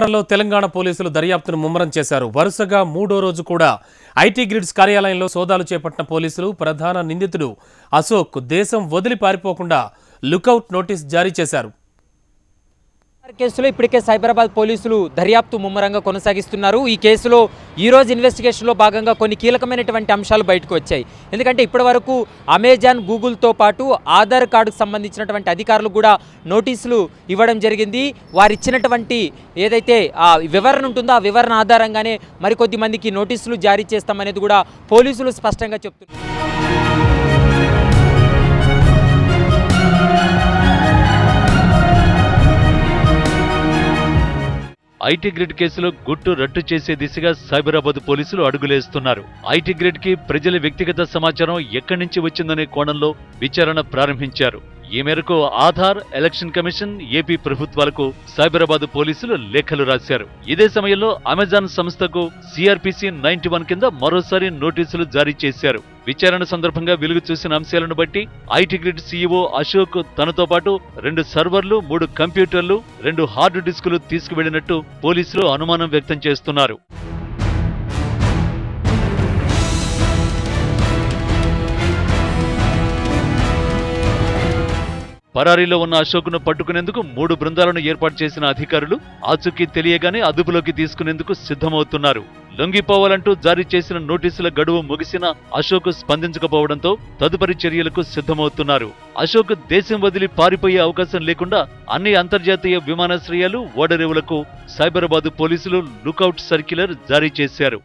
వ్యవహారంలో తెలంగాణ పోలీసులు దర్యాప్తును ముమ్మరం చేశారు. వరుసగా మూడో రోజు కూడా ఐటీ గ్రిడ్స్ కార్యాలయంలో సోదాలు చేపట్టిన పోలీసులు ప్రధాన నిందితుడు అశోక్ దేశం వదిలి పారిపోకుండా లుకౌట్ నోటీస్ జారీ చేశారు. కేసులో ఇప్పటికే సైబరాబాద్ పోలీసులు దర్యాప్తు ముమ్మరంగా కొనసాగిస్తున్నారు. ఈ కేసులో ఈరోజు ఇన్వెస్టిగేషన్లో భాగంగా కొన్ని కీలకమైనటువంటి అంశాలు బయటకు వచ్చాయి. ఎందుకంటే ఇప్పటివరకు అమెజాన్, గూగుల్తో పాటు ఆధార్ కార్డుకు సంబంధించినటువంటి అధికారులు కూడా నోటీసులు ఇవ్వడం జరిగింది. వారు ఇచ్చినటువంటి ఏదైతే ఆ వివరణ ఉంటుందో ఆ వివరణ ఆధారంగానే మరికొద్ది మందికి నోటీసులు జారీ చేస్తామనేది కూడా పోలీసులు స్పష్టంగా చెప్తున్నారు. ఐటీ గ్రిడ్ కేసులో గుట్టు రట్టు చేసే దిశగా సైబరాబాద్ పోలీసులు అడుగులేస్తున్నారు. ఐటీ గ్రిడ్ కి ప్రజల వ్యక్తిగత సమాచారం ఎక్కడి నుంచి వచ్చిందనే కోణంలో విచారణ ప్రారంభించారు. ఈ మేరకు ఆధార్, ఎలక్షన్ కమిషన్, ఏపీ ప్రభుత్వాలకు సైబరాబాద్ పోలీసులు లేఖలు రాశారు. ఇదే సమయంలో అమెజాన్ సంస్థకు సిఆర్పిసి 91 కింద మరోసారి నోటీసులు జారీ చేశారు. విచారణ సందర్భంగా వెలుగు చూసిన అంశాలను బట్టి ఐటీ గ్రిడ్ సీఈఓ అశోక్ తనతో పాటు 2 సర్వర్లు, 3 కంప్యూటర్లు, 2 హార్డ్ డిస్కులు తీసుకువెళ్లినట్టు పోలీసులు అనుమానం వ్యక్తం చేస్తున్నారు. పరారీలో ఉన్న అశోక్ను పట్టుకునేందుకు 3 బృందాలను ఏర్పాటు చేసిన అధికారులు ఆచూకీ తెలియగానే అదుపులోకి తీసుకునేందుకు సిద్ధమవుతున్నారు. లొంగిపోవాలంటూ జారీ చేసిన నోటీసుల గడువు ముగిసిన అశోక్ స్పందించకపోవడంతో తదుపరి చర్యలకు సిద్ధమవుతున్నారు. అశోక్ దేశం వదిలి పారిపోయే అవకాశం లేకుండా అన్ని అంతర్జాతీయ విమానాశ్రయాలు, ఓడరేవులకు సైబరాబాద్ పోలీసులు లుకౌట్ సర్క్యులర్ జారీ చేశారు.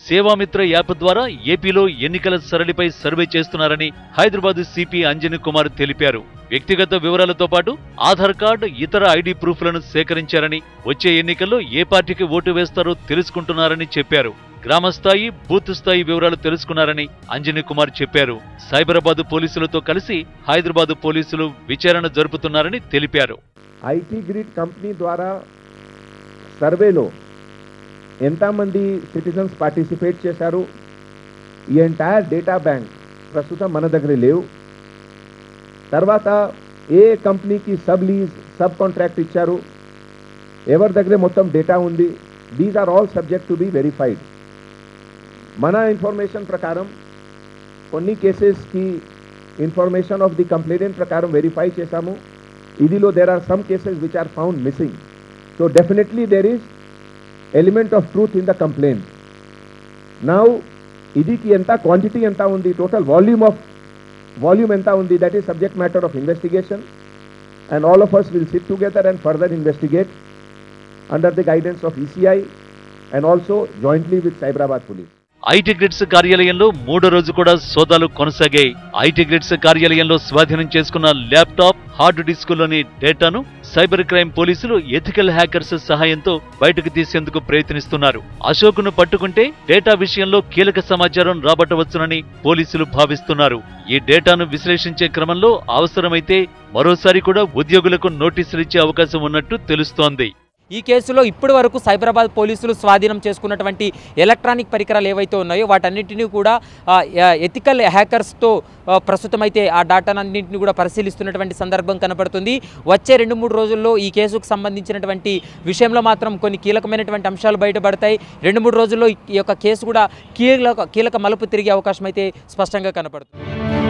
సేవామిత్ర యాప్ ద్వారా ఏపీలో ఎన్నికల సరళిపై సర్వే చేస్తున్నారని హైదరాబాద్ సిపి అంజనీ కుమార్ తెలిపారు. వ్యక్తిగత వివరాలతో పాటు ఆధార్ కార్డు, ఇతర ఐడి ప్రూఫ్లను సేకరించారని, వచ్చే ఎన్నికల్లో ఏ పార్టీకి ఓటు వేస్తారో తెలుసుకుంటున్నారని చెప్పారు. గ్రామస్థాయి, బూత్ స్థాయి వివరాలు తెలుసుకున్నారని అంజనీ కుమార్ చెప్పారు. సైబరాబాద్ పోలీసులతో కలిసి హైదరాబాద్ పోలీసులు విచారణ జరుపుతున్నారని తెలిపారు. ఐటీ గ్రిడ్ కంపెనీ ద్వారా సర్వేలో ఎంతమంది సిటిజన్స్ పార్టిసిపేట్ చేశారు, ఈ ఎంటైర్ డేటా బ్యాంక్ ప్రస్తుతం మన దగ్గర లేవు. తర్వాత ఏ కంపెనీకి సబ్ కాంట్రాక్ట్ ఇచ్చారు, ఎవరి దగ్గర మొత్తం డేటా ఉంది, these are all subject to be verified. మన ఇన్ఫర్మేషన్ ప్రకారం కొన్ని కేసెస్కి ఇన్ఫర్మేషన్ ఆఫ్ ది కంప్లైంట్ ప్రకారం వెరిఫై చేశాము. ఇదిలో there are some cases which are found missing. So definitely there is element of truth in the complaint. Now idiki enta quantity enta undi, total volume enta undi, that is subject matter of investigation, and all of us will sit together and further investigate under the guidance of ECI and also jointly with Cyberabad police. IT grids కార్యాలయంలో మూడో రోజు కూడా సోదాలు కొనసాగాయి. IT grids కార్యాలయంలో స్వాధీనం చేసుకున్న laptop, hard డిస్కులోని డేటాను సైబర్ క్రైమ్ పోలీసులు ఎథికల్ హ్యాకర్స్ సహాయంతో బయటకు తీసేందుకు ప్రయత్నిస్తున్నారు. అశోక్ను పట్టుకుంటే డేటా విషయంలో కీలక సమాచారం రాబట్టవచ్చునని పోలీసులు భావిస్తున్నారు. ఈ డేటాను విశ్లేషించే క్రమంలో అవసరమైతే మరోసారి కూడా ఉద్యోగులకు నోటీసులు ఇచ్చే అవకాశం ఉన్నట్టు తెలుస్తోంది. ఈ కేసులో ఇప్పటి వరకు సైబరాబాద్ పోలీసులు స్వాధీనం చేసుకున్నటువంటి ఎలక్ట్రానిక్ పరికరాలు ఏవైతే ఉన్నాయో వాటన్నింటినీ కూడా ఎథికల్ హ్యాకర్స్తో ప్రస్తుతమైతే ఆ డాటానన్నింటినీ కూడా పరిశీలిస్తున్నటువంటి సందర్భం కనపడుతుంది. వచ్చే 2-3 రోజుల్లో ఈ కేసుకు సంబంధించినటువంటి విషయంలో మాత్రం కొన్ని కీలకమైనటువంటి అంశాలు బయటపడతాయి. 2-3 రోజుల్లో ఈ యొక్క కేసు కూడా కీలక మలుపు తిరిగే అవకాశం అయితే స్పష్టంగా కనపడుతుంది.